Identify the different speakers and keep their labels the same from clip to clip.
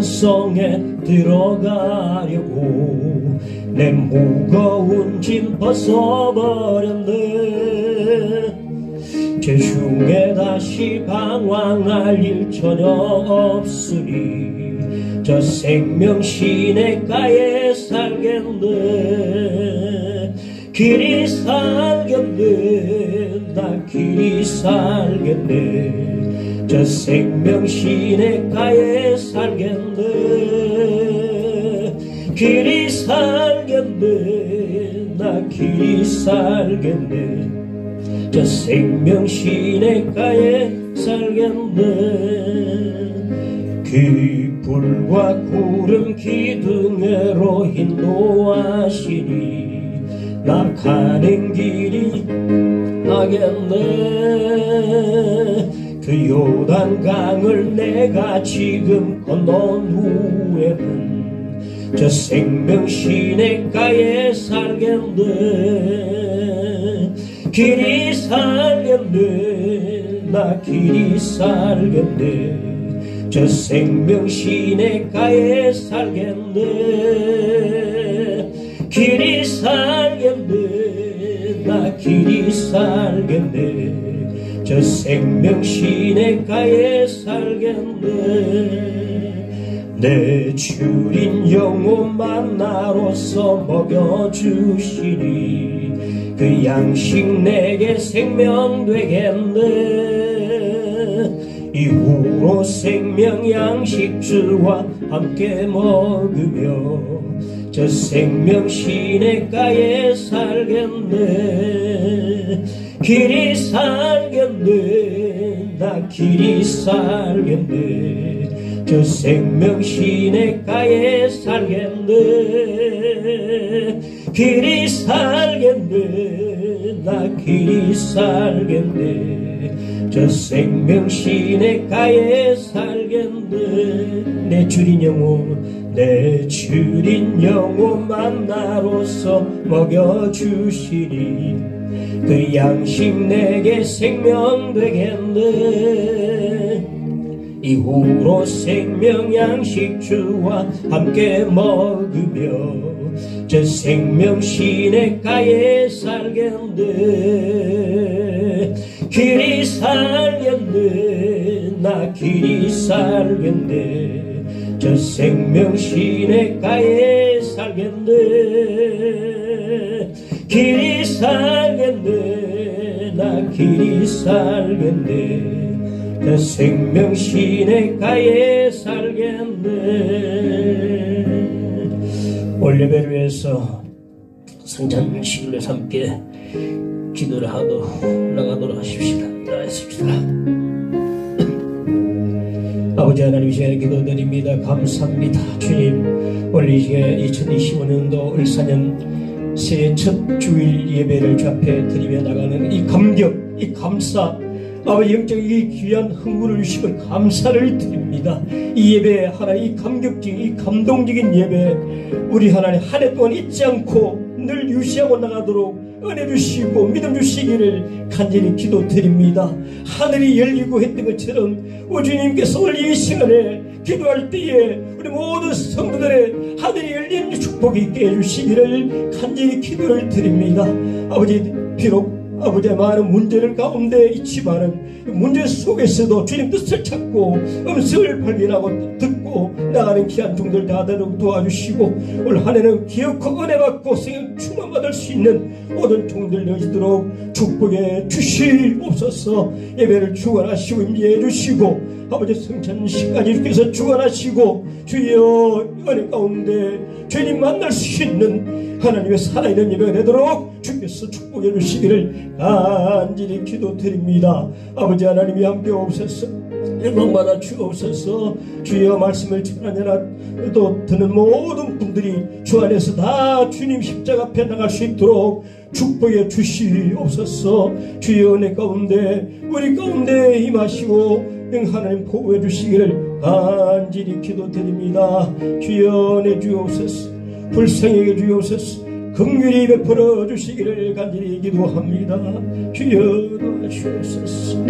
Speaker 1: 산성에 들어가려고 내 무거운 짐 벗어버렸네. 죄중에 다시 방황할 일 전혀 없으니 저 생명 시냇가에 살겠네. 길이 살겠네. 나 길이 살겠네. 저 생명 시냇가에 살겠네. 길이 살겠네. 나 길이 살겠네. 저 생명 시냇가에 살겠네. 귀불과 구름 기둥으로 인도하시니 나 가는 길이 나겠네. 그 요단강을 내가 지금 건넌 후에는 저 생명 시냇가에 살겠네. 길이 살겠네. 나 길이 살겠네. 저 생명 시냇가에 살겠네. 길이 살겠네. 나 길이 살겠네. 저 생명 시냇가에 살겠네. 내 주린 영혼 만나로서 먹여주시니 그 양식 내게 생명 되겠네. 이후로 생명 양식주와 함께 먹으며 저 생명 시냇가에 살겠네. 길이 살겠네. 나 길이 살겠네. 저 생명 시냇가에 살겠네. 길이 살겠네. 나 길이 살겠네. 저 생명 시냇가에 살겠네. 내 주린 영혼, 내 주린 영혼 만나로서 먹여주시니 그 양식 내게 생명 되겠네. 이후로 생명 양식주와 함께 먹으며 저 생명 시냇가에 살겠네. 길이 살겠네. 나 길이 살겠네. 저 생명 시냇가에 살겠네. 길이 살겠네. 나 길이 살겠네. 저 생명 시냇가에 살겠네. 올 예배를 위해서 성찬식을 위해서 함께 기도를 하고 나가도록 하십시다. 나가십시다. 아버지 하나님, 이 시간에 기도드립니다. 감사합니다. 주님, 올 이 시간 2025년도 을사년 새해 첫 주일 예배를 주 앞에 드리며 나가는 이 감격, 이 감사, 아버지 영적인 이 귀한 흥분을 주시고 감사를 드립니다. 이 예배 하나님, 이 감격적인, 이 감동적인 예배 우리 하나님 한 해 동안 잊지 않고 늘 유지하고 나가도록 은혜 주시고 믿음 주시기를 간절히 기도드립니다. 하늘이 열리고 했던 것처럼 우주님께서 오늘 이 시간에 기도할 때에 우리 모든 성도들의 하늘이 열린 축복이 있게 해주시기를 간절히 기도를 드립니다. 아버지, 비록 아버지의 많은 문제를 가운데 있지만은 문제 속에서도 주님 뜻을 찾고 음성을 발견하고 듣고 나가는 귀한 종들 다 되도록 도와주시고 올 한 해는 기억하고 은혜 받고 생명 충만받을 수 있는 모든 종들 되시도록 축복해 주시옵소서. 예배를 주관하시고 임재해 주시고 아버지 성찬식까지 주께서 주관하시고 주여 은혜 가운데 주님 만날 수 있는 하나님의 살아있는 예배가 되도록 주께서 축복해 주시기를 간절히 기도드립니다. 아버지 하나님이 함께 오셔서 영광받아 주옵소서. 주여 말씀을 전하느라 또 듣는 모든 분들이 주 안에서 다 주님 십자가 앞에 나갈 수 있도록 축복해 주시옵소서. 주여 은혜 가운데 우리 가운데 임하시고 하나님 보호해 주시기를 간절히 기도드립니다. 주여 은혜 주옵소서. 불쌍히 주옵소서. 긍휼히 베풀어 주시기를 간절히 기도합니다. 주여 도와주옵소서.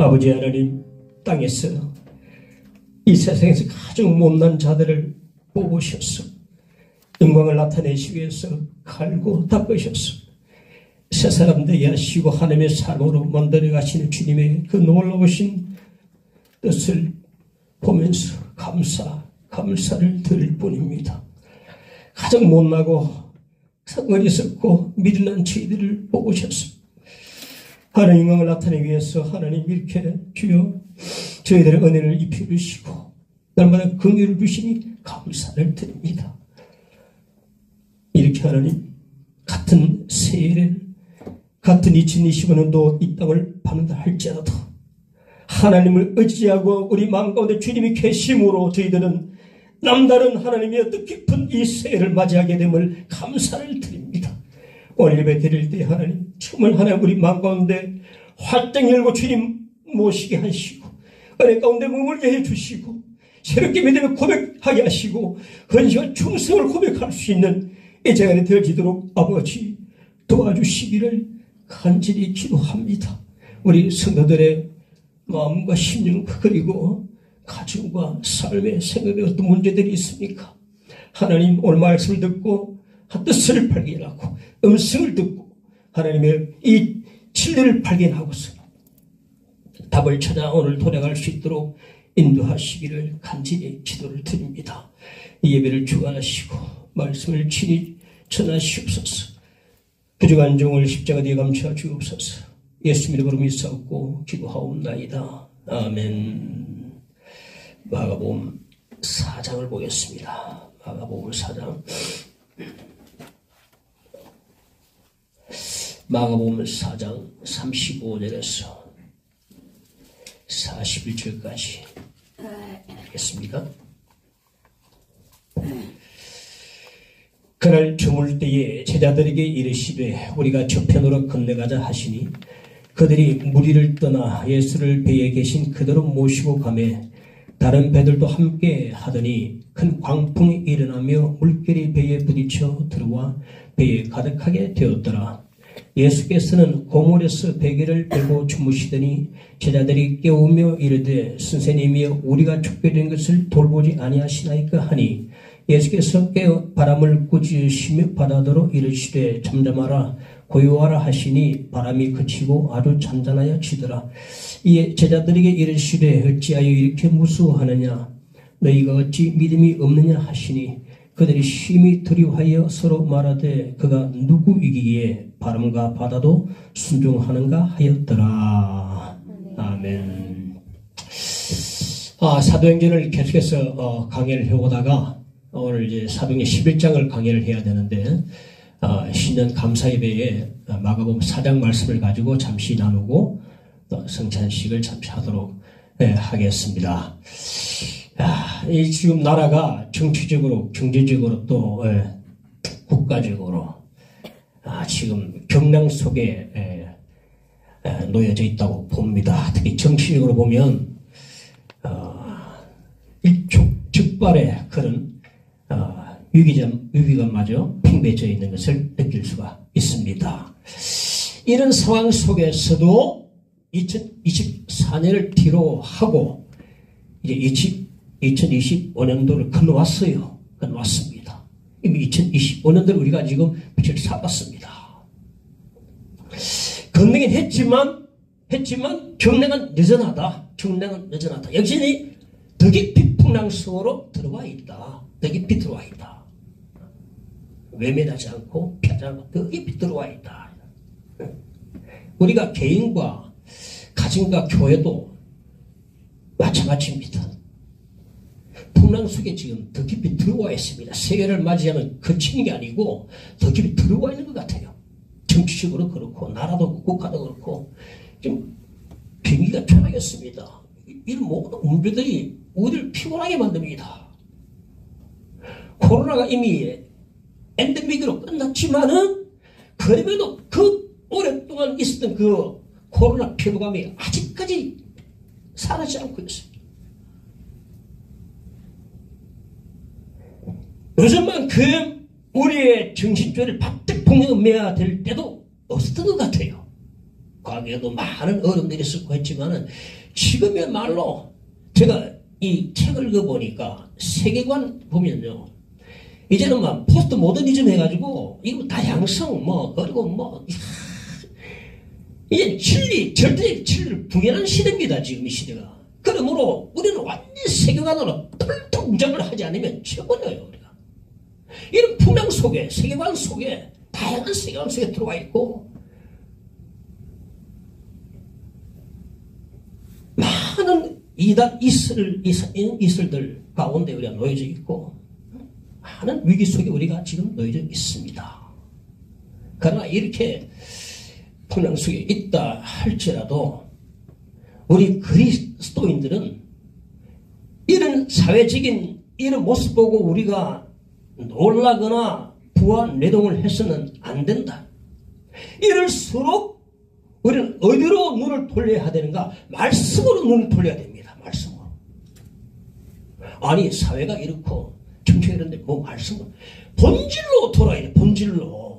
Speaker 1: 아버지 하나님, 땅에서 이 세상에서 가장 못난 자들을 뽑으셔서 영광을 나타내시기 위해서 갈고 닦으셔서 새 사람 되게 하시고 하나님의 삶으로 만들어 가시는 주님의 그 놀라우신 뜻을 보면서 감사를 드릴 뿐입니다. 가장 못나고 어리석고 미련한 저희들을 뽑으셔서 하나님 영광을 나타내기 위해서 하나님 이렇게 주여 저희들의 은혜를 입혀주시고 날마다 긍휼을 주시니 감사를 드립니다. 이렇게 하나님 같은 새해를 같은 2025년도 이 땅을 받는다 할지라도 하나님을 의지하고 우리 마음 가운데 주님이 계심으로 저희들은 남다른 하나님의 뜻깊은 이 새해를 맞이하게 됨을 감사를 드립니다. 오늘 예배 드릴 때 하나님 정말 하나님 우리 마음 가운데 활짝 열고 주님 모시게 하시고 은혜 가운데 머물게 해주시고 새롭게 믿음을 고백하게 하시고 헌신과 충성을 고백할 수 있는 이 시간이 되어지도록 아버지 도와주시기를 간절히 기도합니다. 우리 성도들의 마음과 심령 그리고 가정과 삶의 생각에 어떤 문제들이 있습니까? 하나님 오늘 말씀을 듣고 뜻을 발견하고 음성을 듣고 하나님의 이 진리를 발견하고서 답을 찾아 오늘 돌아갈 수 있도록 인도하시기를 간절히 기도를 드립니다. 이 예배를 주관하시고 말씀을 친히 전하시옵소서. 부족한 종을 십자가 뒤에 감추어 주옵소서. 예수 이름으로 믿사옵고 기도하옵나이다. 아멘. 마가복음 4장을 보겠습니다. 마가복음 4장. 마가복음 4장 35절에서 41절까지 읽겠습니다. 그날 저물 때에 제자들에게 이르시되 우리가 저편으로 건너가자 하시니 그들이 무리를 떠나 예수를 배에 계신 그대로 모시고 가매 다른 배들도 함께 하더니 큰 광풍이 일어나며 물결이 배에 부딪혀 들어와 배에 가득하게 되었더라. 예수께서는 고물에서 베개를 빼고 주무시더니 제자들이 깨우며 이르되 선생님이여 우리가 죽게 된 것을 돌보지 아니하시나이까 하니 예수께서 깨어 바람을 꾸짖으시며 바다더러 이르시되 잠잠하라 고요하라 하시니 바람이 그치고 아주 잔잔하여 지더라. 이에 제자들에게 이르시되 어찌하여 이렇게 무서워하느냐 너희가 어찌 믿음이 없느냐 하시니 그들이 심히 두려워하여 서로 말하되 그가 누구이기에 바람과 바다도 순종하는가 하였더라. 아멘. 사도행전을 계속해서 강의를 해오다가 오늘 이제 사도행전 11장을 강의를 해야 되는데 신년 감사예배에 마가복음 4장 말씀을 가지고 잠시 나누고 또 성찬식을 잠시 하도록 하겠습니다. 이 지금 나라가 정치적으로 경제적으로 또 국가적으로 지금 경랑 속에 놓여져 있다고 봅니다. 특히 정치적으로 보면 일촉즉발의 그런 위기감마저 팽배해져 있는 것을 느낄 수가 있습니다. 이런 상황 속에서도 2024년을 뒤로 하고 이제 2025년도를 건너왔어요. 건너왔습니다. 이미 2025년도를 우리가 지금 빛을 쏴봤습니다. 건너긴 했지만 경량은 여전하다. 여전히 더 깊이 풍랑 속으로 들어와 있다. 더 깊이 들어와 있다. 외면하지 않고 피하지 않고 더 깊이 들어와 있다. 우리가 개인과 가정과 교회도 마찬가지입니다. 풍랑 속에 지금 더 깊이 들어와 있습니다. 세계를 맞이하면 그치는 게 아니고 더 깊이 들어와 있는 것 같아요. 정치적으로 그렇고 나라도 그렇고 국가도 그렇고 지금 병기가 편하겠습니다. 이런 모든 문제들이 우리를 피곤하게 만듭니다. 코로나가 이미 엔데믹으로 끝났지만은 그럼에도 그 오랫동안 있었던 그 코로나 피로감이 아직까지 사라지지 않고 있습니다. 요즘만큼 우리의 정신줄을 바짝 봉해매야 될 때도 없었던 것 같아요. 과거에도 많은 어른들이 쓰고 했지만은 지금이야말로 제가 이 책을 읽어보니까 세계관 보면요. 이제는 막 포스트 모더니즘 해가지고 이거 다양성 그리고 이제 진리 절대 진리를 부인하는 시대입니다. 지금 이 시대가. 그러므로 우리는 완전 세계관으로 똘똘 무장을 하지 않으면 쳐버려요. 우리가 이런 풍랑 속에 세계관 속에 다양한 세계관 속에 들어와 있고 많은 이단 이슬들 가운데 우리가 놓여져 있고 많은 위기 속에 우리가 지금 놓여져 있습니다. 그러나 이렇게 풍랑 속에 있다 할지라도 우리 그리스도인들은 이런 사회적인 이런 모습 보고 우리가 놀라거나 부안내동을 해서는 안 된다. 이럴수록 우리는 어디로 눈을 돌려야 되는가? 말씀으로 눈을 돌려야 됩니다. 말씀으로. 아니 사회가 이렇고 정치가 이런데 뭐 말씀으로 본질로 돌아야 돼. 본질로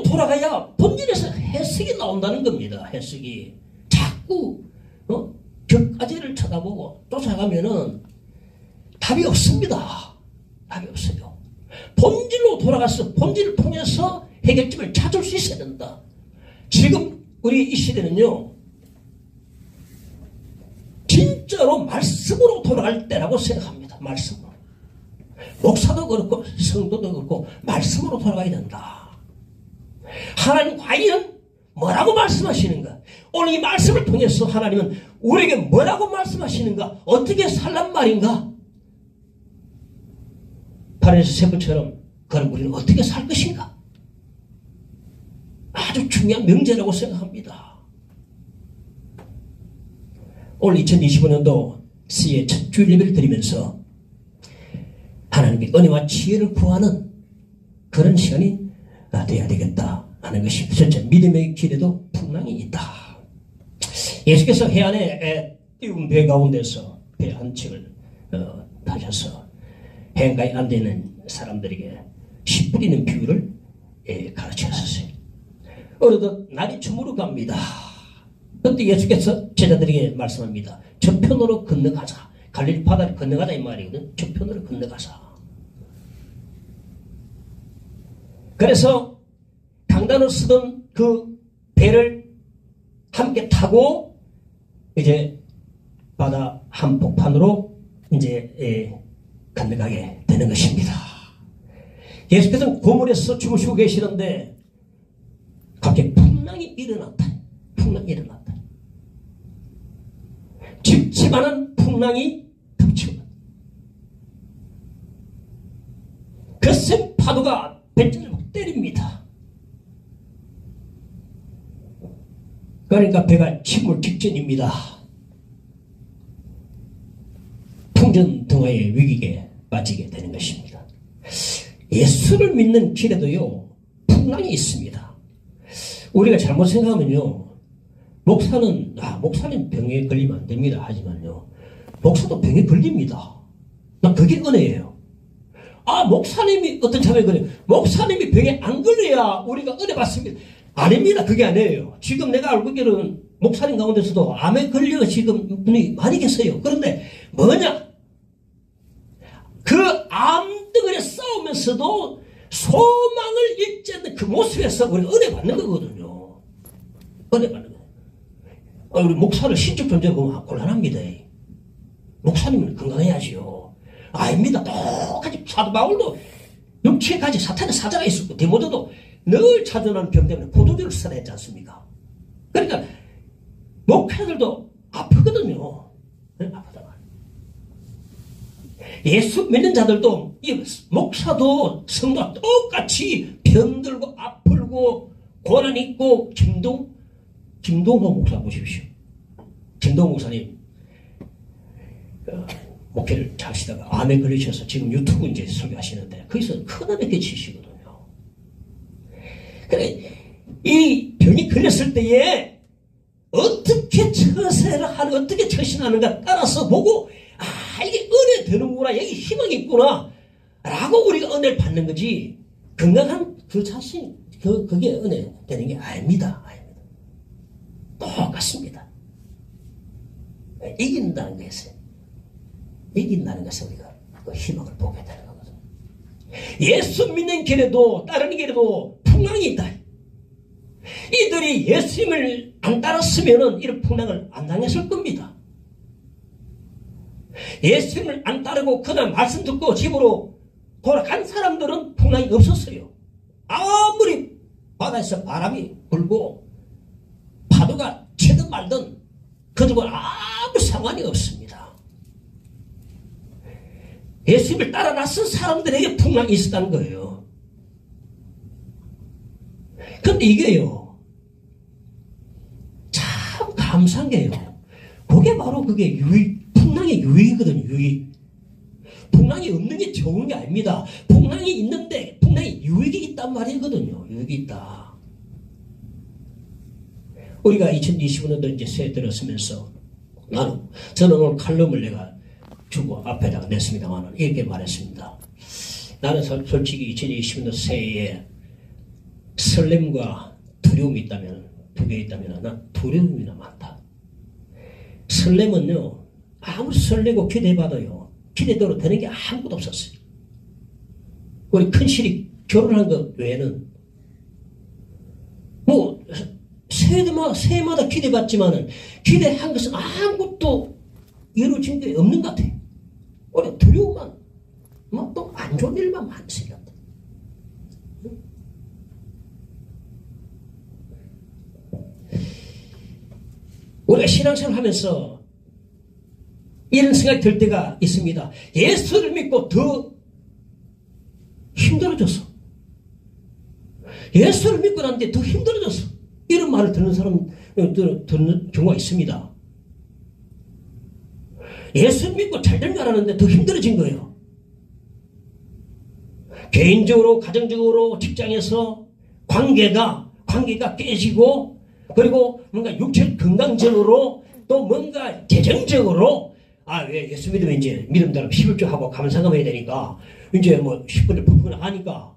Speaker 1: 돌아가야 본질에서 해석이 나온다는 겁니다. 해석이 자꾸 격가지를 쳐다보고 쫓아가면은 답이 없습니다. 답이 없어요. 본질로 돌아가서 본질을 통해서 해결점을 찾을 수 있어야 된다. 지금 우리 이 시대는요 진짜로 말씀으로 돌아갈 때라고 생각합니다. 말씀으로. 목사도 그렇고 성도도 그렇고 말씀으로 돌아가야 된다. 하나님 과연 뭐라고 말씀하시는가? 오늘 이 말씀을 통해서 하나님은 우리에게 뭐라고 말씀하시는가? 어떻게 살란 말인가? 바리새 세부처럼 그럼 우리는 어떻게 살 것인가? 아주 중요한 명제라고 생각합니다. 오늘 2025년도 C의 첫 주일 예배를 드리면서 하나님의 은혜와 지혜를 구하는 그런 시간이 되어야 되겠다 하는 것이 첫째, 믿음의 길에도 풍랑이 있다. 예수께서 해안에 띄운 배 가운데서 배 한 척을 타셔서 해안가에 앉아있는 사람들에게 씨 뿌리는 비유를 가르치셨어요. 어느덧 날이 저물어 갑니다. 그때 예수께서 제자들에게 말씀합니다. 저편으로 건너가자. 갈릴리 바다를 건너가자 이 말이거든. 저편으로 건너가자. 그래서 강단을 쓰던 그 배를 함께 타고 이제 바다 한복판으로 이제 건너가게 되는 것입니다. 예수께서는 고물에서 주무시고 계시는데 갑자기 풍랑이 일어났다. 풍랑이 일어났다. 찝찝한 풍랑이 덮치고 거센 파도가 배를 때립니다. 그러니까 배가 침몰 직전입니다. 풍전등화의 위기에 빠지게 되는 것입니다. 예수를 믿는 길에도요 풍랑이 있습니다. 우리가 잘못 생각하면요 목사는 병에 걸리면 안 됩니다. 하지만요 목사도 병에 걸립니다. 난 그게 은혜예요. 목사님이 어떤 참에 걸려요. 목사님이 병에 안 걸려야 우리가 은혜 받습니다. 아닙니다. 그게 아니에요. 지금 내가 알고 있기로는 목사님 가운데서도 암에 걸려 지금 분이 많이 계세요. 그런데 뭐냐? 그 암덩어리에 싸우면서도 소망을 잃지 않는 그 모습에서 우리가 은혜 받는 거거든요. 은혜 받는 거예요. 우리 목사를 신적 존재로 보면 곤란합니다. 목사님은 건강해야지요. 아닙니다. 똑같이 사도 바울도 육체에 가지 사탄의 사자가 있었고 디모데도 늘 찾아오는 병 때문에 포도주를 써야 했지 않습니까? 그러니까 목회자들도 아프거든요. 아프다. 예수 믿는 자들도 목사도 성도와 똑같이 병들고 아프고 고난 있고 김동호 목사 보십시오. 김동호 목사님 목회를 잘 하시다가 암에 걸리셔서 지금 유튜브 이제 설교하시는데 거기서 큰 은혜 끼치시거든요. 그래 이 병이 걸렸을 때에 어떻게 처세를 하는 어떻게 처신하는가 따라서 보고 이게 은혜 되는구나 여기 희망이 있구나 라고 우리가 은혜를 받는 거지 건강한 그 자신 그게 은혜 되는 게 아닙니다. 똑같습니다. 이긴다는 것에 우리가 그 희망을 보게 되는 거거든요. 예수 믿는 길에도 다른 길에도 풍랑이 있다. 이들이 예수님을 안 따랐으면 이런 풍랑을 안 당했을 겁니다. 예수님을 안 따르고 그날 말씀 듣고 집으로 돌아간 사람들은 풍랑이 없었어요. 아무리 바다에서 바람이 불고 파도가 치든 말든 그들과 아무 상관이 없습니다. 예수님을 따라 나선 사람들에게 풍랑이 있었다는 거예요. 근데 이게요, 참 감사한 게요, 그게 바로 그게 풍랑의 유익이거든요. 유익. 풍랑이 없는 게 좋은 게 아닙니다. 풍랑이 있는데 풍랑이 유익이 있단 말이거든요. 유익이 있다. 우리가 2025년도 이제 새해 들었으면서 저는 오늘 칼럼을 내가 주고 앞에다가 냈습니다만 이렇게 말했습니다. 나는 솔직히 2020년도 새해에 설렘과 두려움이 있다면, 두 개 있다면 난 두려움이나 많다. 설렘은요, 아무리 설레고 기대받아요, 기대대로 되는 게 아무것도 없었어요. 우리 큰실이 결혼한 것 외에는 뭐 새해마다 기대받지만은 기대한 것은 아무것도 이루어진 게 없는 것 같아요. 우리 두려움만, 뭐 또 안 좋은 일만 많이 생겼다. 우리가 신앙생활 하면서 이런 생각이 들 때가 있습니다. 예수를 믿고 더 힘들어졌어. 예수를 믿고 났는데 더 힘들어졌어. 이런 말을 듣는 사람, 듣는 경우가 있습니다. 예수 믿고 잘된 줄 알았는데 더 힘들어진 거예요. 개인적으로, 가정적으로, 직장에서 관계가 깨지고, 그리고 뭔가 육체 건강적으로, 또 뭔가 재정적으로, 왜 예수 믿으면 이제 믿음대로 11조 하고 감사감 해야 되니까, 이제 뭐 10분을 푹푹 나가니까,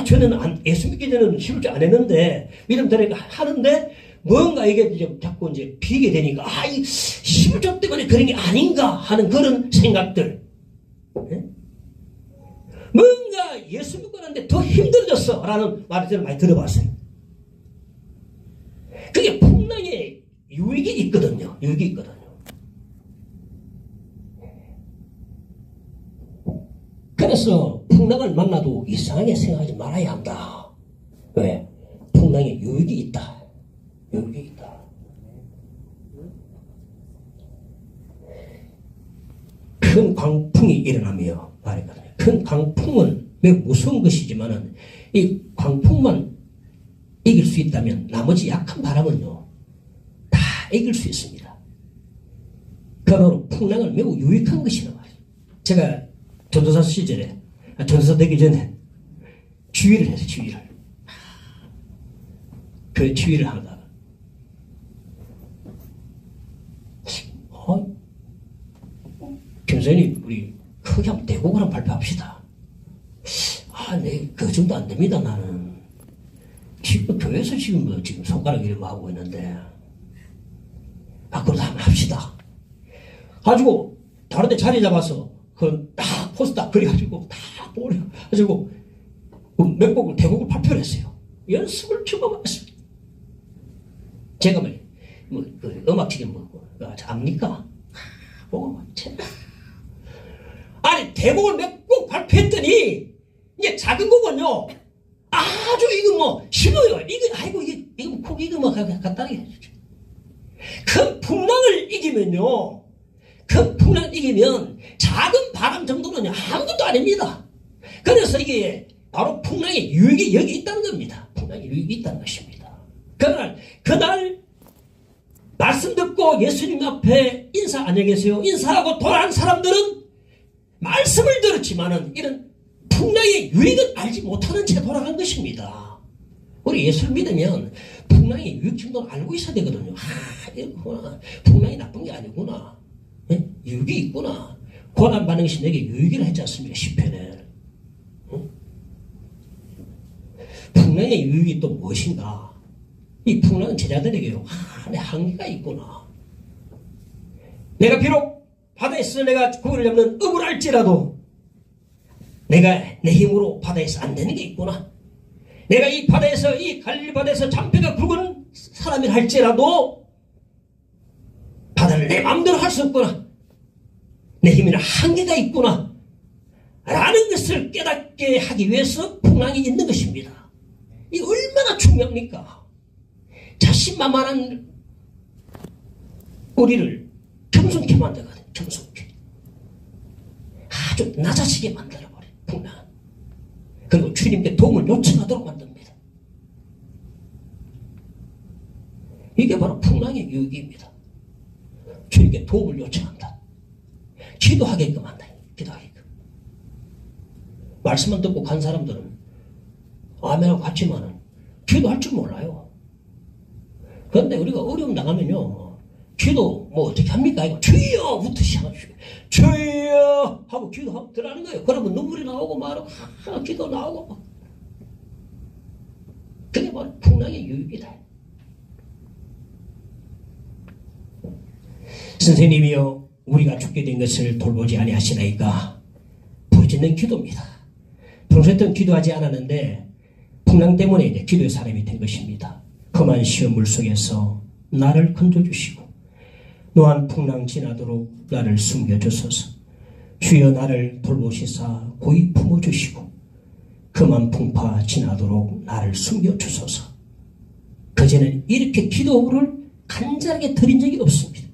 Speaker 1: 저는 예수 믿기 전에는 11조 안 했는데, 믿음대로 하는데, 뭔가 이게 이제 자꾸 이제 비게 되니까, 이 11조 때문에 그런 게 아닌가 하는 그런 생각들. 네? 뭔가 예수 믿고 나는데 더 힘들어졌어 라는 말을 저는 많이 들어봤어요. 그게 풍랑의 유익이 있거든요. 유익이 있거든요. 그래서 풍랑을 만나도 이상하게 생각하지 말아야 한다. 왜? 풍랑의 유익이 있다. 유익이 있다. 큰 광풍이 일어나며 말이거든요. 큰 광풍은 매우 무서운 것이지만은 이 광풍만 이길 수 있다면 나머지 약한 바람은요, 다 이길 수 있습니다. 그러므로 풍랑은 매우 유익한 것이란 말이에요. 제가 전도사 시절에, 전도사 되기 전에 주의를 해서 주의를. 그 주의를 하다가, 김선생님, 우리 크게 한번 대국을 한번 발표합시다. 그 정도 안 됩니다, 나는. 지금 교회에서 지금 손가락 이름 하고 있는데, 그래도 한번 합시다. 가지고, 다른 데 자리 잡아서, 딱 포스 딱 그려가지고, 딱 보내가지고, 몇 곡을, 대곡을 발표를 했어요. 연습을 주고받았습니다. 제가 음악치기 압니까? 보고, 대곡을 몇 곡 발표했더니, 이제 작은 곡은요, 아주 쉬워요. 이거 간단하게 해주죠. 큰 풍랑을 이기면요, 큰 풍랑을 이기면 작은 바람 정도는 아무것도 아닙니다. 그래서 이게 바로 풍랑의 유익이 여기 있다는 겁니다. 풍랑의 유익이 있다는 것입니다. 그날 말씀 듣고 예수님 앞에 안녕히 계세요. 인사하고 돌아간 사람들은 말씀을 들었지만은 이런 풍랑의 유익을 알지 못하는 채 돌아간 것입니다. 우리 예수를 믿으면 풍랑의 유익 정도는 알고 있어야 되거든요. 이렇구나. 풍랑이 나쁜 게 아니구나. 유익이 있구나. 고난 받는 것이 내게 유익이라 했지 않습니까? 시편에. 풍랑의 유익이 또 무엇인가? 이 풍랑은 제자들에게요, 내 한계가 있구나. 내가 비록 바다에서 내가 구원을 잡는 업을 할지라도 내가 내 힘으로 바다에서 안 되는 게 있구나. 내가 이 바다에서, 이 갈릴리 바다에서 장패가 굵은 사람이라 할지라도 바다를 내 마음대로 할 수 없구나. 내 힘에는 한계가 있구나. 라는 것을 깨닫게 하기 위해서 풍랑이 있는 것입니다. 이게 얼마나 중요합니까? 자신만만한 우리를 겸손케 만들거든. 겸손케. 아주 낮아지게 만들어버려. 풍랑. 그리고 주님께 도움을 요청하도록 만듭니다. 이게 바로 풍랑의 유익입니다. 주님께 도움을 요청한다. 기도하게끔 한다. 기도하게끔. 말씀만 듣고 간 사람들은 아멘하고 갔지만은 기도할 줄 몰라요. 그런데 우리가 어려움 나가면요, 기도 뭐 어떻게 합니까? 이거 주여부터 시작하시고 주여 하고 기도하고 들어가는 거예요. 그러면 눈물이 나오고 말하고 기도 나오고 막. 그게 바로 풍랑의 유익이다. 선생님이요, 우리가 죽게 된 것을 돌보지 아니하시나이까? 부르짖는 기도입니다. 평소에는 기도하지 않았는데 풍랑 때문에 이제 기도의 사람이 된 것입니다. 험한 시험 물 속에서 나를 건져주시고 노한 풍랑 지나도록 나를 숨겨주소서. 주여 나를 돌보시사 고이 품어주시고 험한 풍파 지나도록 나를 숨겨주소서. 그제는 이렇게 기도를 간절하게 드린 적이 없습니다.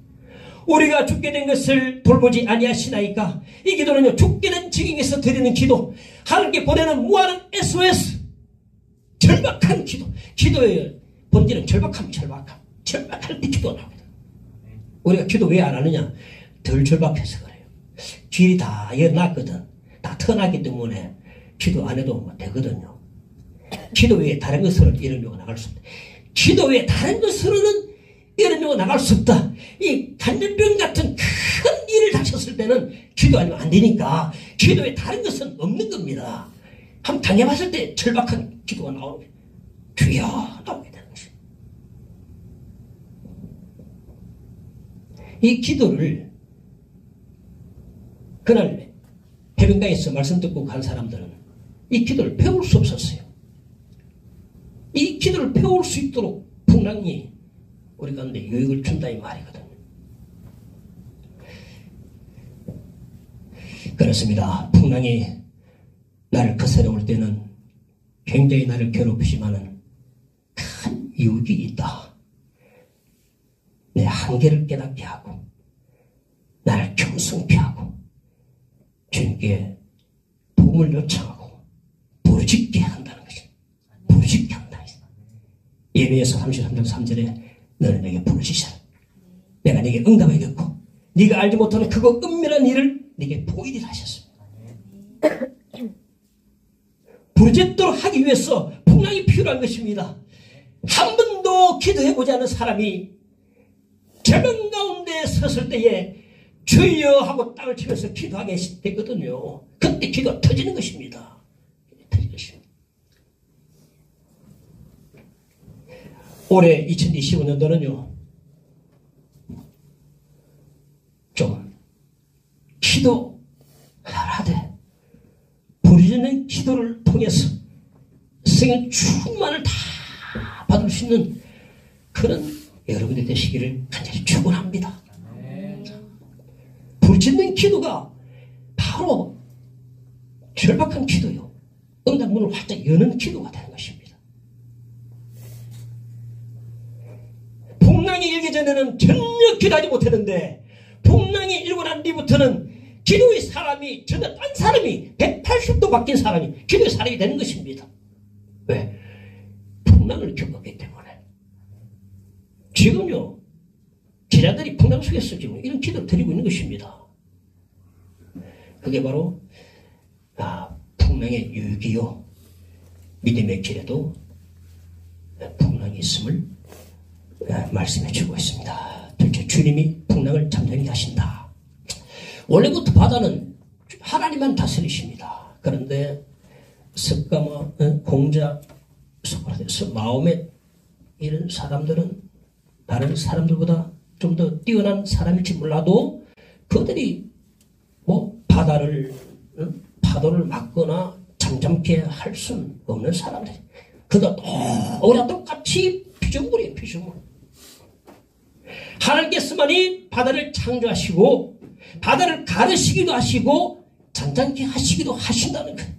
Speaker 1: 우리가 죽게 된 것을 돌보지 아니하시나이까? 이 기도는요, 죽게 된 증인에서 드리는 기도, 하나님께 보내는 무한한 SOS, 절박한 기도. 기도의 본질은 절박함. 절박할 때 기도가 나옵니다. 우리가 기도 왜 안 하느냐? 덜 절박해서 그래요. 길이 다 열어놨거든. 다 터놨기 때문에 기도 안 해도 뭐 되거든요. 기도 외에 다른 것으로 이런 경우가 나갈 수 없다. 기도 외에 다른 것으로는 이런 경우가 나갈 수 없다. 이 간질병 같은 큰 일을 닥쳤을 때는 기도 아니면 안 되니까 기도에 다른 것은 없는 겁니다. 한번 당해봤을 때 절박한 기도가 나오면 주여 나오게 되는 것입니다. 이 기도를 그날 해변가에서 말씀 듣고 간 사람들은 이 기도를 배울 수 없었어요. 이 기도를 배울 수 있도록 풍랑이 우리 가운데 유익을 준다 이 말이거든요. 그렇습니다. 풍랑이 나를 거스려 올 때는 굉장히 나를 괴롭히지만은 큰 유익이 있다. 내 한계를 깨닫게 하고 나를 겸손케 하고 주님께 도움을 요청하고 부르짖게 한다는 것입니다. 부르짖게 한다. 예배에서 33장 3절에 너는 내게 부르짖으라. 내가 네게 응답하겠고 네가 알지 못하는 그거 은밀한 일을 네게 보이리라 하셨습니다. 부르짖도록 하기 위해서 풍랑이 필요한 것입니다. 한 번도 기도해보지 않은 사람이 절망 가운데 섰을 때에 주여 하고 땅을 치면서 기도하게 됐거든요. 그때 기도가 터지는 것입니다. 터지는 것입니다. 올해 2025년도는요, 좀 기도하되 부르짖는 기도를 통해서 성령 충만을 다 받을 수 있는 그런 여러분이 되시기를 간절히 축원합니다. 부르짖는 기도가 바로 절박한 기도요, 응답문을 활짝 여는 기도가 되는 것입니다. 풍랑이 일기 전에는 전혀 기도하지 못했는데 풍랑이 일고 난 뒤부터는 기도의 사람이, 전혀 딴 사람이 180도 바뀐 사람이 기도의 사람이 되는 것입니다. 왜? 풍랑을 겪었기 때문에. 지금요, 제자들이 풍랑 속에서 지금 이런 기도를 드리고 있는 것입니다. 그게 바로 풍랑의 유익이요, 믿음의 길에도 풍랑이 있음을 말씀해 주고 있습니다. 둘째, 주님이 풍랑을 잠잠히 하신다. 원래부터 바다는 하나님만 다스리십니다. 그런데 석가마 공자 소크라테스 마음에 이런 사람들은 다른 사람들보다 좀 더 뛰어난 사람일지 몰라도 그들이 뭐 파도를 막거나 잠잠케 할 수는 없는 사람들. 그도 우리와 똑같이 피조물이에요. 피조물. 하나님께서만이 바다를 창조하시고 바다를 가르시기도 하시고 잔잔케 하시기도 하신다는 거예요.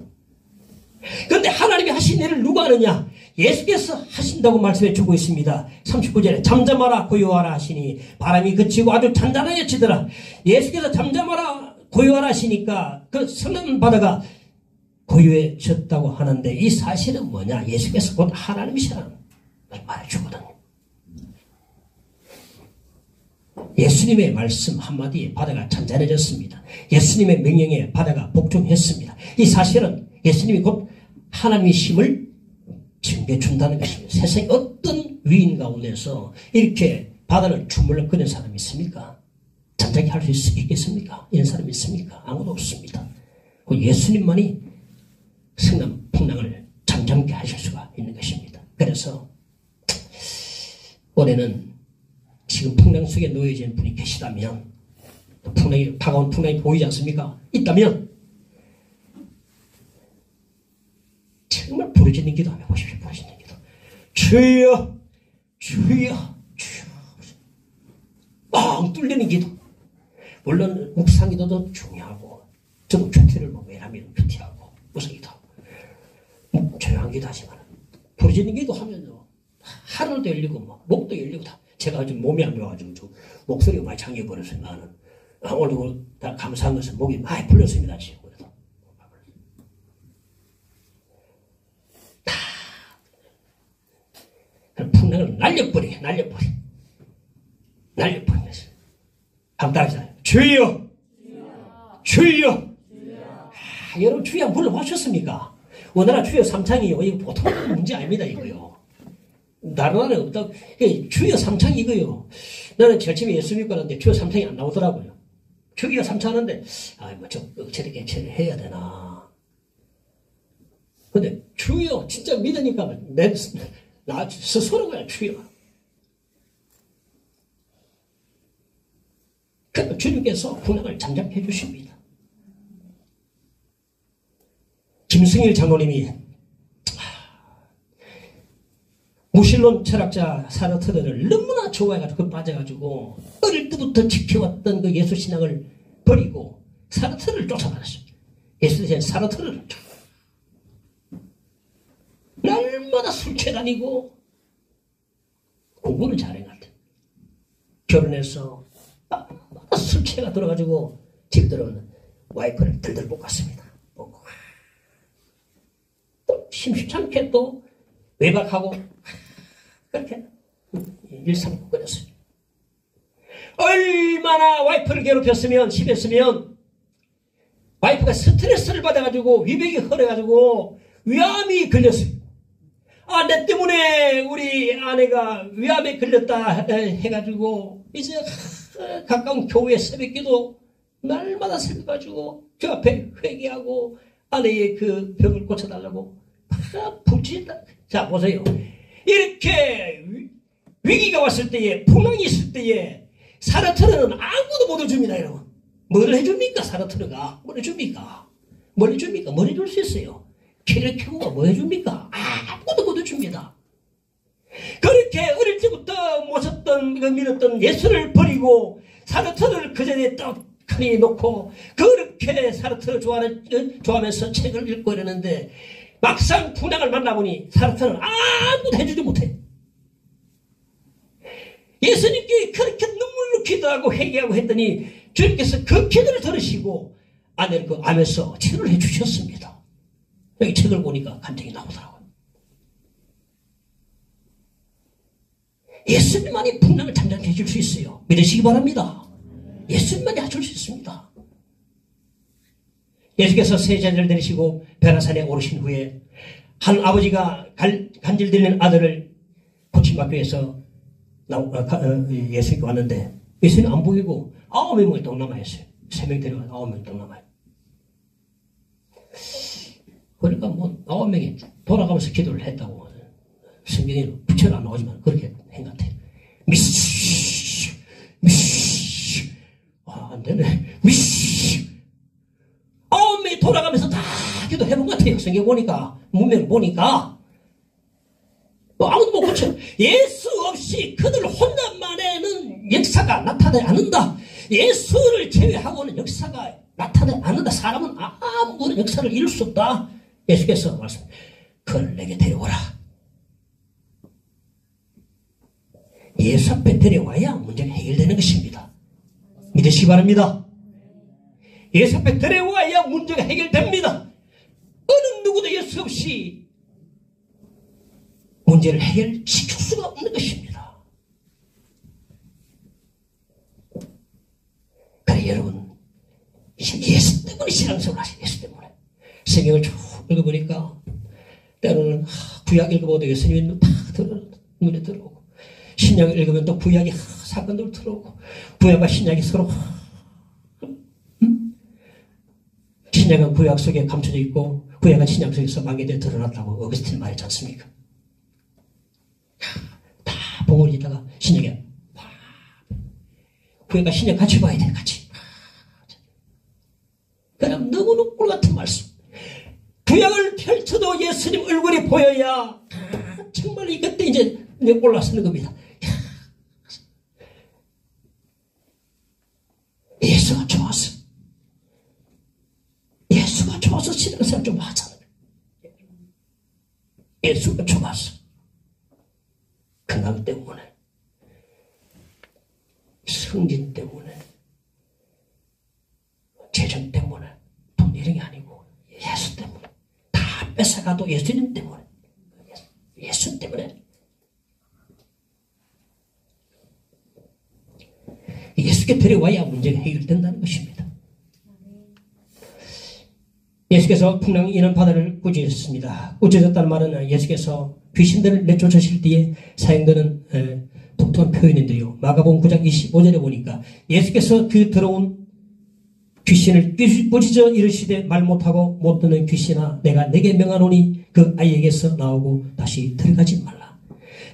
Speaker 1: 그런데 하나님이 하신 일을 누가 하느냐? 예수께서 하신다고 말씀해 주고 있습니다. 39절에 잠잠하라 고요하라 하시니 바람이 그치고 아주 잔잔해지더라. 예수께서 잠잠하라 고요하라 하시니까 그 성난 바다가 고요해졌다고 하는데 이 사실은 뭐냐? 예수께서 곧 하나님이시라는 걸 말해주거든요. 예수님의 말씀 한마디에 바다가 잔잔해졌습니다. 예수님의 명령에 바다가 복종했습니다. 이 사실은 예수님이 곧 하나님이심을 증거해준다는 것입니다. 세상에 어떤 위인 가운데서 이렇게 바다를 주물럭거리는 사람이 있습니까? 잠잠히 할 수 있겠습니까? 이런 사람이 있습니까? 아무도 없습니다. 예수님만이 성난 풍랑을 잠잠케 하실 수가 있는 것입니다. 그래서 올해는 지금 풍랑 속에 놓여진 분이 계시다면 다가온 풍랑이 보이지 않습니까? 있다면 정말 부르짖는 기도 한번 해보십시오. 부르짖는 기도. 주여 주여 주여 뻥 뚫리는 기도. 물론 묵상 기도도 중요하고 저도 큐티를 뭐 매일 하면 큐티하고 묵상 기도하고 조용한 기도 하지만 부르짖는 기도 하면요 하늘도 열리고 뭐 목도 열리고 다. 제가 좀 몸이 안 좋아가지고 좀 목소리가 많이 잠겨버렸어요. 나는 오늘 다 감사한 것은 목이 많이 풀렸습니다. 지금 그래도 다 풍랑을 날려버린 것을 감당하잖아요. 주여 주여 여러분 주여 한번 불러보셨습니까? 우리나라 주여 삼창이요 이거 보통 문제 아닙니다. 이거요. 다른 나라는 없다. 주여 삼창이 이거요. 나는 절침에 예수 믿고 하는데 주여 삼창이 안 나오더라고요. 주여 삼창 하는데, 저렇게 해야 되나. 근데 주여 진짜 믿으니까 나 스스로가 주여. 그러니까 주님께서 풍랑을 잠잠케 해주십니다. 김승일 장로님이 무신론 철학자 사르트르를 너무나 좋아해가지고 빠져가지고 어릴 때부터 지켜왔던 그 예수신앙을 버리고 사르트르를 쫓아다녔습니다. 예수 대신 사르트르를 날마다 술 취다니고 공부는 잘해 같아. 결혼해서 날마다 술 취가 들어가지고 집에 들어오는 와이프를 들들 볶았습니다. 볶고 또 심심치 않게 또 외박하고 그렇게 일상복근했어요. 얼마나 와이프를 괴롭혔으면 심했으면 와이프가 스트레스를 받아가지고 위백이 흐려가지고 위암이 걸렸어요. 내 때문에 우리 아내가 위암에 걸렸다 해가지고 이제 가까운 교회 새벽기도 날마다 새벽가지고 그 앞에 회개하고 아내의 그 병을 고쳐달라고 부르짖다. 자 보세요. 이렇게 위기가 왔을 때에 풍랑이 있을 때에 사르트르는 아무도 못 해줍니다. 여러분. 뭘 해줍니까? 사르트르가 뭘 해줍니까? 뭘 해줍니까? 뭘 해줄 수 있어요? 키를 켜고 뭐 해줍니까? 아무것도 못 해줍니다. 그렇게 어릴 때부터 모셨던 믿었던 예수를 버리고 사르트르를 그 자리에 떡하니 놓고 그렇게 사르트르 좋아하면서 책을 읽고 이러는데 막상 풍랑을 만나보니 사르트르는 아무도 해주지 못해. 예수님께 그렇게 눈물로 기도하고 회개하고 했더니 주님께서 그 기도를 들으시고 아내를 그 암에서 치료를 해주셨습니다. 여기 책을 보니까 감정이 나오더라고요. 예수님만이 풍랑을 잠잠케 해줄 수 있어요. 믿으시기 바랍니다. 예수님만이 해줄 수 있습니다. 예수께서 세 잔을 내리시고 베라산에 오르신 후에 한 아버지가 간질들리는 아들을 고침받기 위해서 예수님께 왔는데 예수님 안 보이고 9명을 동남아했어요. 3명 데려가서 9명 동남아요. 그러니까 9명이 돌아가면서 기도를 했다고 성경에 절 안 나오지만 그렇게 한 것 같아요. 미시 안 되네. 미시 마음이 돌아가면서 다 기도해본 것 같아요. 성경 보니까 문명 보니까 아무도 못 고쳐. 예수 없이 그들 혼자만에는 역사가 나타나지 않는다. 예수를 제외하고는 역사가 나타나지 않는다. 사람은 아무런 역사를 이룰 수 없다. 예수께서 말씀, 그를 내게 데려오라. 예수 앞에 데려와야 문제가 해결되는 것입니다. 믿으시기 바랍니다. 예수 앞에 데려와야 문제가 해결됩니다. 어느 누구도 예수 없이 문제를 해결시킬 수가 없는 것입니다. 그래 여러분, 예수 때문에 신앙생활을 하세요. 예수 때문에. 성경을 쭉 읽어보니까 때로는 구약 읽어보도 예수님이 다 눈에 들어오고, 신약을 읽으면 또 구약의 사건들 들어오고, 구약과 신약이 서로 신약은 구약 속에 감춰져 있고 구약은 신약 속에서 망개되어 드러났다고 어거스틴 말했지 않습니까? 다 봉우리다가 신약에 구약과 신약 같이 봐야 돼. 같이. 그럼 너무너무 꿀같은 말씀. 구약을 펼쳐도 예수님 얼굴이 보여야 정말 이때 이제 올라서는 겁니다. 예수가 좋아서. 예수가 좋아서 신앙생활 좀 하잖아요. 예수가 좋아서. 건강 때문에, 성진 때문에, 재정 때문에, 돈 이런 게 아니고 예수 때문에. 다 뺏어가도 예수님 때문에. 예수 때문에. 예수께 데려와야 문제가 해결된다는 것입니다. 예수께서 풍랑이 인한 바다를 꾸짖었습니다. 꾸짖었다는 말은 예수께서 귀신들을 내쫓으실 때에 사용되는 독특한 표현인데요. 마가복음 9장 25절에 보니까 예수께서 그 들어온 귀신을 꾸짖어 이르시되 말 못하고 못 듣는 귀신아, 내가 내게 명하노니 그 아이에게서 나오고 다시 들어가지 말라.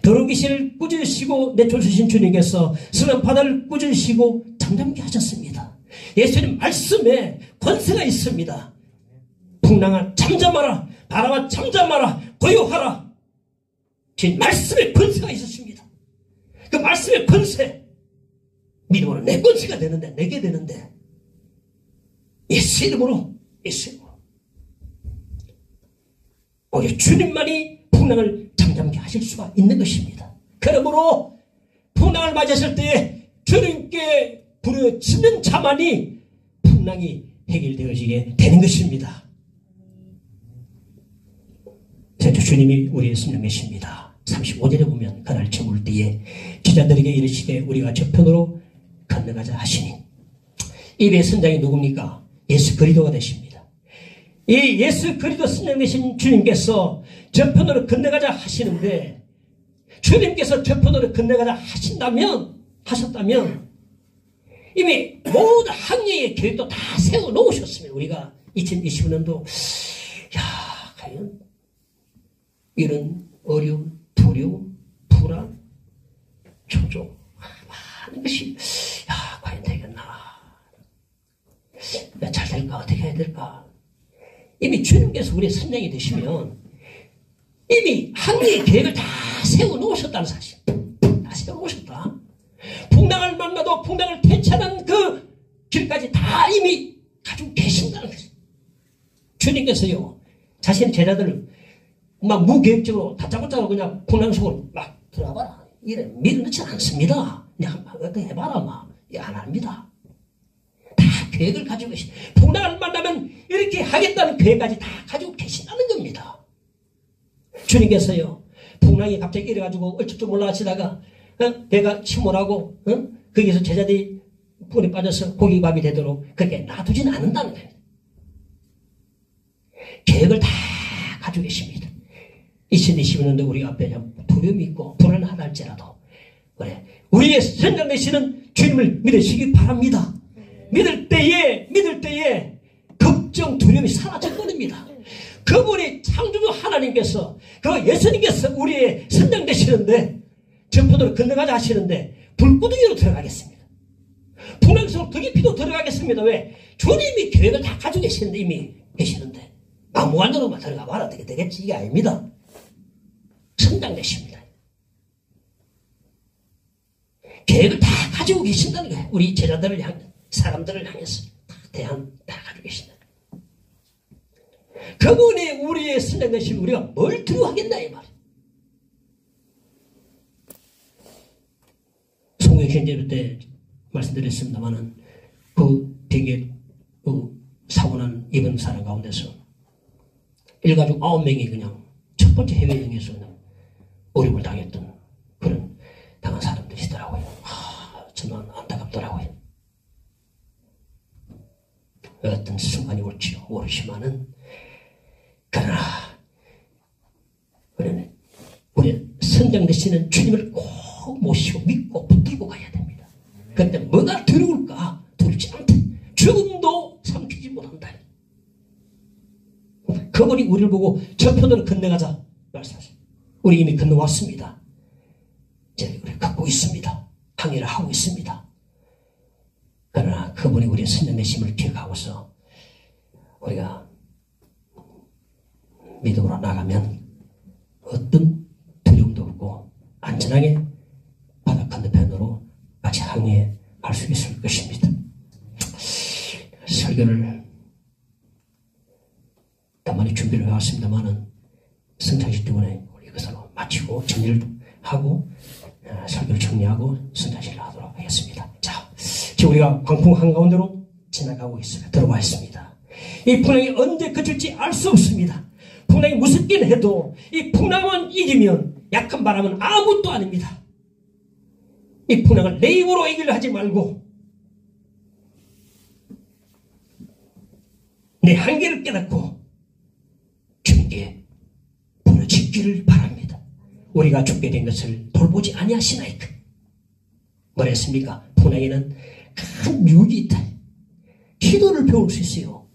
Speaker 1: 더러운 귀신을 꾸짖으시고 내쫓으신 주님께서 선한 바다를 꾸짖으시고 잠잠케 하셨습니다. 예수님 말씀에 권세가 있습니다. 풍랑아 잠잠하라, 바람아 잠잠하라, 고요하라. 제 말씀에 권세가 있었습니다. 그 말씀의 권세, 믿음으로 내 권세가 되는데, 내게 되는데, 예수 이름으로, 예수 이름으로. 오히려 주님만이 풍랑을 잠잠케 하실 수가 있는 것입니다. 그러므로 풍랑을 맞이했을 때에 주님께 부르짖는 자만이 풍랑이 해결되어지게 되는 것입니다. 주님이 우리의 성령이십니다. 35절에 보면 그날 저물 때에 기자들에게 이르시되 우리가 저편으로 건너가자 하시니, 이 배선장이 누굽니까? 예수 그리스도가 되십니다. 이 예수 그리스도 성령 되신 주님께서 저편으로 건너가자 하시는데, 주님께서 저편으로 건너가자 하셨다면 이미 모든 항해의 계획도 다 세워놓으셨습니다. 우리가 2025년도 과연 이런 어려움, 두려움, 불안, 초조 많은 것이 과연 되겠나, 잘 될까, 어떻게 해야 될까. 이미 주님께서 우리의 선장이 되시면 이미 항해의 계획을 다 세워놓으셨다는 사실, 다 세워놓으셨다. 풍랑을 만나도 풍랑을 대처하는 그 길까지 다 이미 가지고 계신다는 거죠. 주님께서요, 자신 제자들을 막 무계획적으로 다짜고짜로 그냥 풍랑 속으로 막 들어가봐라, 이래 밀어넣지 않습니다. 그냥 어떻게 해봐라, 안 합니다. 다 계획을 가지고 계신, 풍랑을 만나면 이렇게 하겠다는 계획까지 다 가지고 계신다는 겁니다. 주님께서요, 풍랑이 갑자기 이래가지고 어쩔 줄 몰라 하시다가 배가 침몰하고 거기서 제자들이 불에 빠져서 고기밥이 되도록 그렇게 놔두지는 않는다는 거예요. 계획을 다 가지고 계십니다. 2025년도 우리 앞에 두려움이 있고 불안하다 할지라도 그래, 우리의 선장 되시는 주님을 믿으시기 바랍니다. 믿을 때에 걱정, 두려움이 사라져 버립니다. 그분이 창조주 하나님께서 그 예수님께서 우리의 선장 되시는데 전포도로 건너가자 하시는데 불구덩이로 들어가겠습니다. 풍랑 속 더 깊이도 들어가겠습니다. 왜? 주님이 계획을 다 가지고 계시는데 이미 계시는데 막무가내로만 들어가 봐라 어떻게 되겠지? 이게 아닙니다. 선장 되십니다. 계획을 다 가지고 계신다는 거예요. 우리 제자들을 사람들을 향해서 다 가지고 계신다. 그분이 우리의 선장 되시면 우리가 뭘 두려워하겠나 이 말이에요. 송영신제로 때 말씀드렸습니다만은 그 되게 사고난 입은 사람 가운데서 일가족 9명이 그냥 첫 번째 해외여행에서 그냥 어려움을 당했던 그런 당한 사람들이시더라고요. 정말 안타깝더라고요. 어떤 순간이 올지 모르지만은 그러나 우리 선장 되시는 주님을 꼭 모시고 믿고 붙들고 가야 됩니다. 그런데 뭐가 두려울까? 두렵지 않다. 죽음도 삼키지 못한다. 그분이 우리를 보고 저편으로 건너가자 말씀하셨습니다. 우리 이미 건너왔습니다. 이제 우리 걷고 있습니다. 항해를 하고 있습니다. 그러나 그분이 우리의 선장 되심을 기억하고서 우리가 믿음으로 나가면 어떤 두려움도 없고 안전하게 바다 건너편으로 같이 항해할 수 있을 것입니다. 설교를 더 많이 준비를 해왔습니다만은 성찬식 때문에 우리 이것으로 마치고 정리를 하고 설교를 정리하고 성찬식을 하도록 하겠습니다. 자, 지금 우리가 광풍 한가운데로 지나가고 있습니다. 들어와 있습니다. 이 풍랑이 언제 그칠지 알 수 없습니다. 풍랑이 무섭긴 해도 이 풍랑은 이기면 약한 바람은 아무것도 아닙니다. 이 풍랑을 내 입으로 얘기를 하지 말고 내 한계를 깨닫고 주님께 부르짖기를 바랍니다. 우리가 죽게 된 것을 돌보지 아니하시나이까. 뭐랬습니까? 풍랑에는 큰 유익이 있다. 기도를 배울 수 있어요.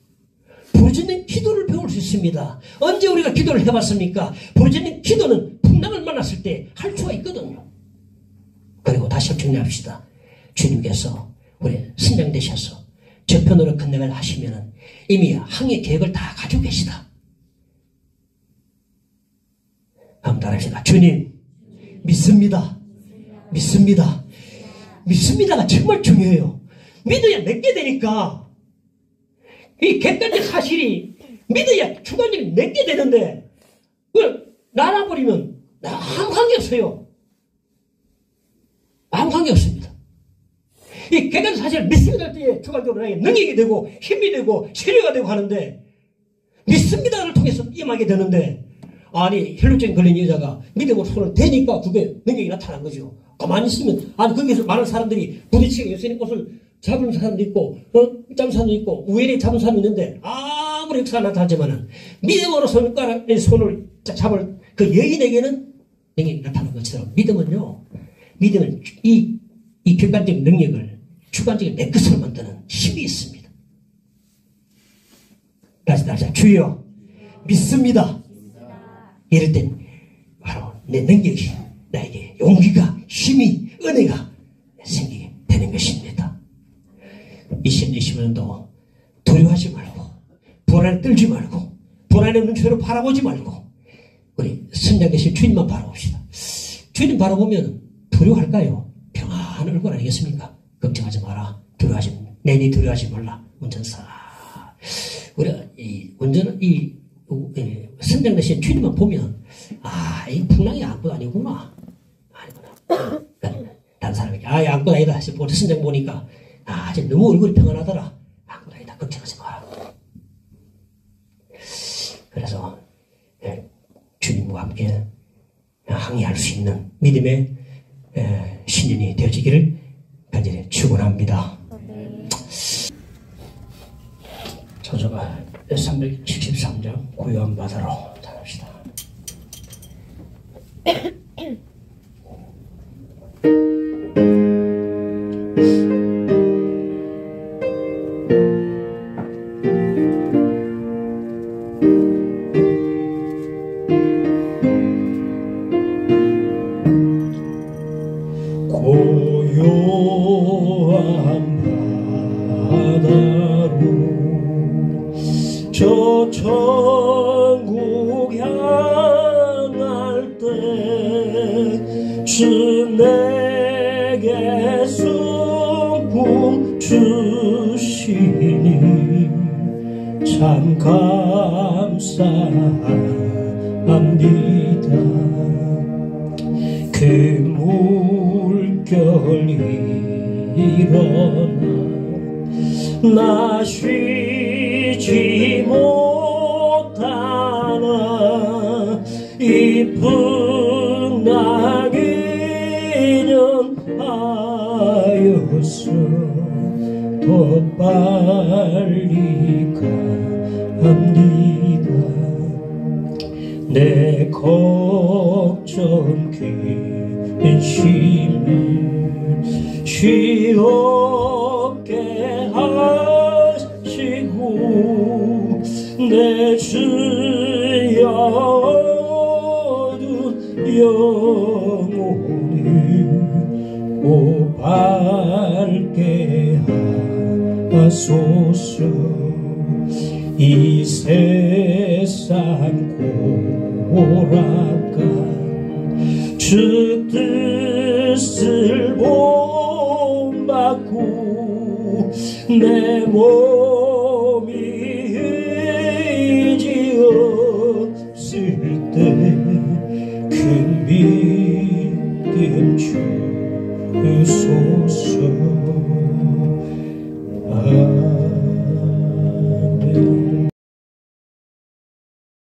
Speaker 1: 부르짖는 기도를 배울 수 있습니다. 언제 우리가 기도를 해봤습니까? 부르짖는 기도는 풍랑을 만났을 때 할 수가 있거든요. 그리고 다시 정리합시다. 주님께서 우리 선장 되셔서 저편으로 건너가려 하시면은 이미 항해 계획을 다 가지고 계시다. 한번 따라합시다. 주님 믿습니다. 믿습니다. 믿습니다가 정말 중요해요. 믿어야 맺게 되니까 이 객관적 사실이 믿어야 주관적인 맺게 되는데 그걸 날아버리면 아무 관계 없어요. 아무 관계 없습니다. 이 객관적 사실을 믿습니다 할 때에 주관적으로 나에게 능력이 되고 힘이 되고 세례가 되고 하는데 믿습니다를 통해서 임하게 되는데 아니 혈루증 걸린 여자가 믿음으로 손을 대니까 그게 능력이 나타난 거죠. 가만히 있으면 아니 거기서 많은 사람들이 부딪히게 예수님 옷을 잡은 사람도 있고 잡은 사람도 있고 우연히 잡은 사람이 있는데 아무리 역사가 나타나지만은 믿음으로 손을 잡을 그 여인에게는 능력이 나타난 것처럼 믿음은요. 믿음은 이 객관적인 능력을 주관적인 내 것으로 만드는 힘이 있습니다. 다시 주여 믿습니다. 이럴 땐 바로 내 능력이 나에게 용기가 힘이 은혜가 생기게 되는 것입니다. 2020년도 두려워하지 말고 불안에 떨지 말고 불안의 눈초로 바라보지 말고 우리 선장 되신 주님만 바라봅시다. 주님 바라보면 두려워할까요? 평안한 얼굴 아니겠습니까? 걱정하지 마라. 내니 두려워하지 말라. 운전사. 우리가 선장 되신 주님만 보면 이 풍랑이 아무것도 아니구나. 다른 사람에게 아무것도 아니다. 선장 보니까 이제 너무 얼굴이 평안하더라. 아무것도 아니다. 걱정하지 마라. 그래서 주님과 함께 항해할 수 있는 믿음의 신년이 되어지기를 간절히 축원합니다. 저서가 373장 고요한 바다로 전합시다. 저 천국 향할 때 주 내게 승풍 주시니 참 감사합니다. 그 물결이 일어나 나 쉬지 못하나 이 풍랑이년 하여서 더 빨리 갑니다. 내 걱정 근심을 쉬었게 하시고 내 주여 어두운 영혼을 오 밝게 하소서. 이 세상 고락간 주 뜻을 본받고 내 몸이 의지 없을 때 큰 믿음 주소서.